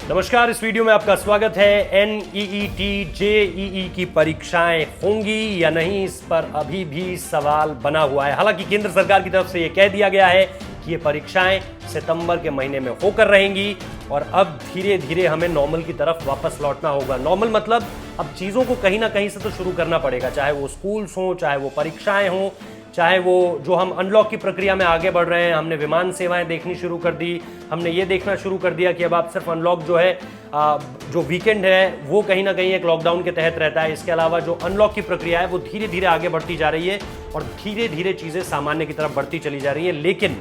नमस्कार, इस वीडियो में आपका स्वागत है। NEET JEE की परीक्षाएं होंगी या नहीं, इस पर अभी भी सवाल बना हुआ है। हालांकि केंद्र सरकार की तरफ से यह कह दिया गया है कि ये परीक्षाएं सितंबर के महीने में होकर रहेंगी और अब धीरे धीरे हमें नॉर्मल की तरफ वापस लौटना होगा। नॉर्मल मतलब अब चीज़ों को कहीं ना कहीं से तो शुरू करना पड़ेगा, चाहे वो स्कूल्स हों, चाहे वो परीक्षाएं हों, चाहे वो जो हम अनलॉक की प्रक्रिया में आगे बढ़ रहे हैं। हमने विमान सेवाएं देखनी शुरू कर दी, हमने ये देखना शुरू कर दिया कि अब आप सिर्फ अनलॉक जो है जो वीकेंड है वो कहीं ना कहीं एक लॉकडाउन के तहत रहता है। इसके अलावा जो अनलॉक की प्रक्रिया है वो धीरे धीरे आगे बढ़ती जा रही है और धीरे धीरे चीज़ें सामान्य की तरफ बढ़ती चली जा रही है। लेकिन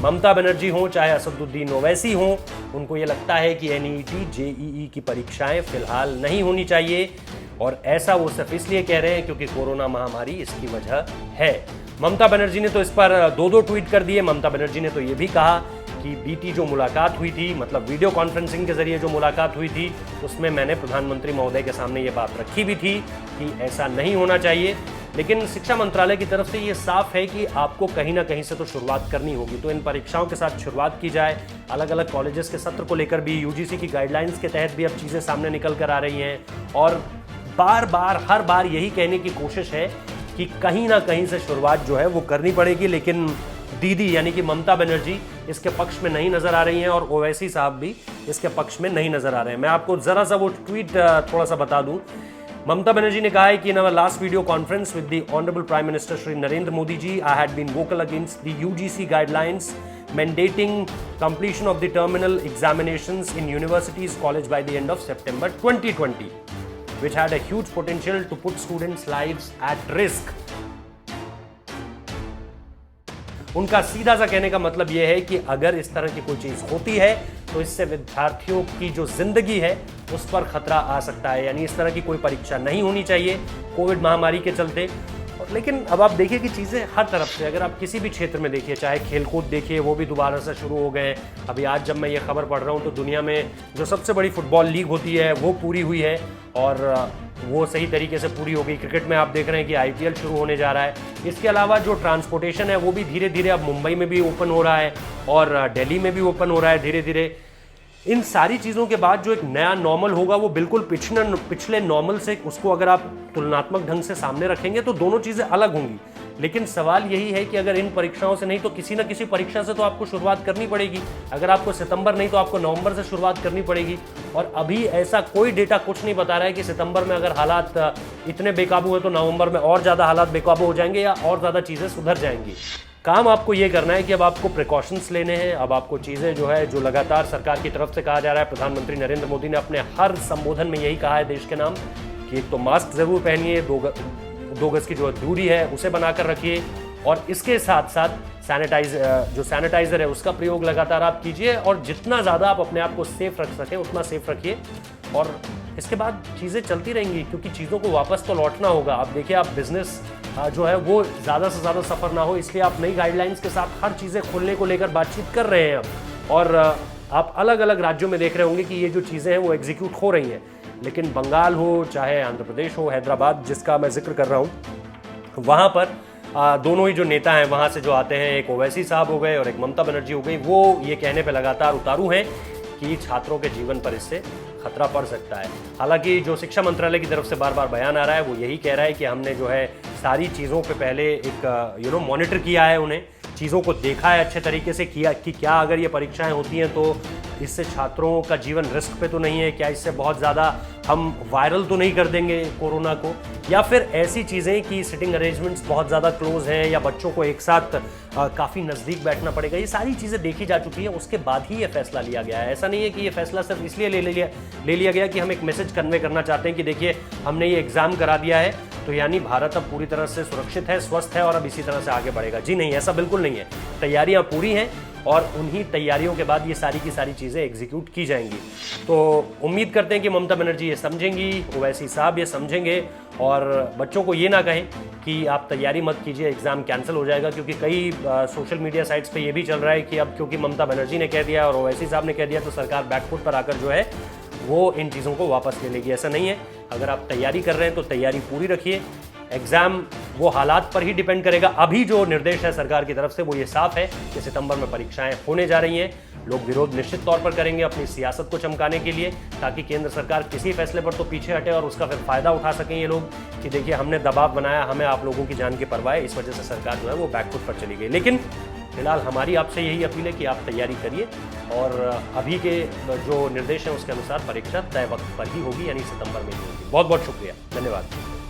ममता बनर्जी हों चाहे असदुद्दीन ओवैसी हों, उनको ये लगता है कि NEET JEE की परीक्षाएं फिलहाल नहीं होनी चाहिए और ऐसा वो सिर्फ इसलिए कह रहे हैं क्योंकि कोरोना महामारी इसकी वजह है। ममता बनर्जी ने तो इस पर दो ट्वीट कर दिए। ममता बनर्जी ने तो ये भी कहा कि बीती जो मुलाकात हुई थी, मतलब वीडियो कॉन्फ्रेंसिंग के जरिए जो मुलाकात हुई थी, उसमें मैंने प्रधानमंत्री महोदय के सामने ये बात रखी भी थी कि ऐसा नहीं होना चाहिए। लेकिन शिक्षा मंत्रालय की तरफ से ये साफ है कि आपको कहीं ना कहीं से तो शुरुआत करनी होगी। तो इन परीक्षाओं के साथ शुरुआत की जाए। अलग अलग कॉलेजेस के सत्र को लेकर भी UGC की गाइडलाइंस के तहत भी अब चीज़ें सामने निकल कर आ रही हैं और हर बार यही कहने की कोशिश है कि कहीं ना कहीं से शुरुआत जो है वो करनी पड़ेगी। लेकिन दीदी यानी कि ममता बनर्जी इसके पक्ष में नहीं नजर आ रही हैं और ओवैसी साहब भी इसके पक्ष में नहीं नजर आ रहे हैं। मैं आपको जरा सा वो ट्वीट थोड़ा सा बता दूं। ममता बनर्जी ने कहा है कि in our last video conference with the honourable prime minister Shri Narendra Modi ji, I had been vocal against the UGC guidelines mandating completion of the terminal examinations in universities college by the end of September 2020, which had a huge potential to put students' lives at risk. उनका सीधा सा कहने का मतलब यह है कि अगर इस तरह की कोई चीज होती है तो इससे विद्यार्थियों की जो जिंदगी है उस पर खतरा आ सकता है। यानी इस तरह की कोई परीक्षा नहीं होनी चाहिए कोविड महामारी के चलते। लेकिन अब आप देखिए कि चीज़ें हर तरफ से, अगर आप किसी भी क्षेत्र में देखिए, चाहे खेलकूद देखिए, वो भी दोबारा से शुरू हो गए। अभी आज जब मैं ये खबर पढ़ रहा हूँ तो दुनिया में जो सबसे बड़ी फुटबॉल लीग होती है वो पूरी हुई है और वो सही तरीके से पूरी हो गई। क्रिकेट में आप देख रहे हैं कि IPL शुरू होने जा रहा है। इसके अलावा जो ट्रांसपोर्टेशन है वो भी धीरे धीरे अब मुंबई में भी ओपन हो रहा है और दिल्ली में भी ओपन हो रहा है धीरे धीरे। इन सारी चीज़ों के बाद जो एक नया नॉर्मल होगा वो बिल्कुल पिछले नॉर्मल से, उसको अगर आप तुलनात्मक ढंग से सामने रखेंगे तो दोनों चीज़ें अलग होंगी। लेकिन सवाल यही है कि अगर इन परीक्षाओं से नहीं तो किसी न किसी परीक्षा से तो आपको शुरुआत करनी पड़ेगी। अगर आपको सितंबर नहीं तो आपको नवंबर से शुरुआत करनी पड़ेगी और अभी ऐसा कोई डेटा कुछ नहीं बता रहा है कि सितंबर में अगर हालात इतने बेकाबू हैं तो नवंबर में और ज़्यादा हालात बेकाबू हो जाएंगे या और ज़्यादा चीज़ें सुधर जाएंगी। काम आपको ये करना है कि अब आपको प्रिकॉशंस लेने हैं। अब आपको चीज़ें जो है, जो लगातार सरकार की तरफ से कहा जा रहा है, प्रधानमंत्री नरेंद्र मोदी ने अपने हर संबोधन में यही कहा है देश के नाम कि एक तो मास्क ज़रूर पहनिए, दो गज की जो दूरी है उसे बनाकर रखिए और इसके साथ साथ सैनिटाइजर है उसका प्रयोग लगातार आप कीजिए और जितना ज़्यादा आप अपने आप को सेफ रख सकें उतना सेफ रखिए और इसके बाद चीज़ें चलती रहेंगी क्योंकि चीज़ों को वापस तो लौटना होगा। आप देखिए, आप बिजनेस जो है वो ज़्यादा से ज़्यादा सफ़र ना हो, इसलिए आप नई गाइडलाइंस के साथ हर चीज़ें खोलने को लेकर बातचीत कर रहे हैं अब। और आप अलग अलग राज्यों में देख रहे होंगे कि ये जो चीज़ें हैं वो एग्जीक्यूट हो रही हैं। लेकिन बंगाल हो चाहे आंध्र प्रदेश हो, हैदराबाद जिसका मैं जिक्र कर रहा हूँ, वहाँ पर दोनों ही जो नेता हैं वहाँ से जो आते हैं, एक ओवैसी साहब हो गए और एक ममता बनर्जी हो गई, वो ये कहने पर लगातार उतारू हैं कि छात्रों के जीवन पर इससे खतरा पड़ सकता है। हालांकि जो शिक्षा मंत्रालय की तरफ से बार बार बयान आ रहा है वो यही कह रहा है कि हमने जो है सारी चीज़ों पे पहले एक मॉनिटर किया है, उन्हें चीज़ों को देखा है अच्छे तरीके से किया कि क्या अगर ये परीक्षाएं होती हैं तो इससे छात्रों का जीवन रिस्क पे तो नहीं है, क्या इससे बहुत ज़्यादा हम वायरल तो नहीं कर देंगे कोरोना को, या फिर ऐसी चीज़ें कि सिटिंग अरेंजमेंट्स बहुत ज़्यादा क्लोज हैं या बच्चों को एक साथ काफ़ी नज़दीक बैठना पड़ेगा। ये सारी चीज़ें देखी जा चुकी हैं, उसके बाद ही ये फैसला लिया गया है। ऐसा नहीं है कि ये फैसला सिर्फ इसलिए ले लिया गया कि हम एक मैसेज कन्वे करना चाहते हैं कि देखिए हमने ये एग्ज़ाम करा दिया है तो यानी भारत अब पूरी तरह से सुरक्षित है, स्वस्थ है और अब इसी तरह से आगे बढ़ेगा। जी नहीं, ऐसा बिल्कुल नहीं है। तैयारियां पूरी हैं और उन्हीं तैयारियों के बाद ये सारी की सारी चीज़ें एग्जीक्यूट की जाएंगी। तो उम्मीद करते हैं कि ममता बनर्जी ये समझेंगी, ओवैसी साहब ये समझेंगे और बच्चों को ये ना कहें कि आप तैयारी मत कीजिए, एग्ज़ाम कैंसिल हो जाएगा। क्योंकि कई सोशल मीडिया साइट्स पे ये भी चल रहा है कि अब क्योंकि ममता बनर्जी ने कह दिया और ओवैसी साहब ने कह दिया तो सरकार बैकफुट पर आकर जो है वो इन चीज़ों को वापस ले लेगी। ऐसा नहीं है। अगर आप तैयारी कर रहे हैं तो तैयारी पूरी रखिए। एग्ज़ाम वो हालात पर ही डिपेंड करेगा। अभी जो निर्देश है सरकार की तरफ से वो ये साफ है कि सितंबर में परीक्षाएं होने जा रही हैं। लोग विरोध निश्चित तौर पर करेंगे अपनी सियासत को चमकाने के लिए, ताकि केंद्र सरकार किसी फैसले पर तो पीछे हटे और उसका फिर फायदा उठा सकें ये लोग कि देखिए हमने दबाव बनाया, हमें आप लोगों की जान की परवाह है, इस वजह से सरकार जो है वो बैकफुट पर चली गई। लेकिन फिलहाल हमारी आपसे यही अपील है कि आप तैयारी करिए और अभी के जो निर्देश हैं उसके अनुसार परीक्षा तय वक्त पर ही होगी, यानी सितंबर में ही होगी। बहुत बहुत शुक्रिया, धन्यवाद।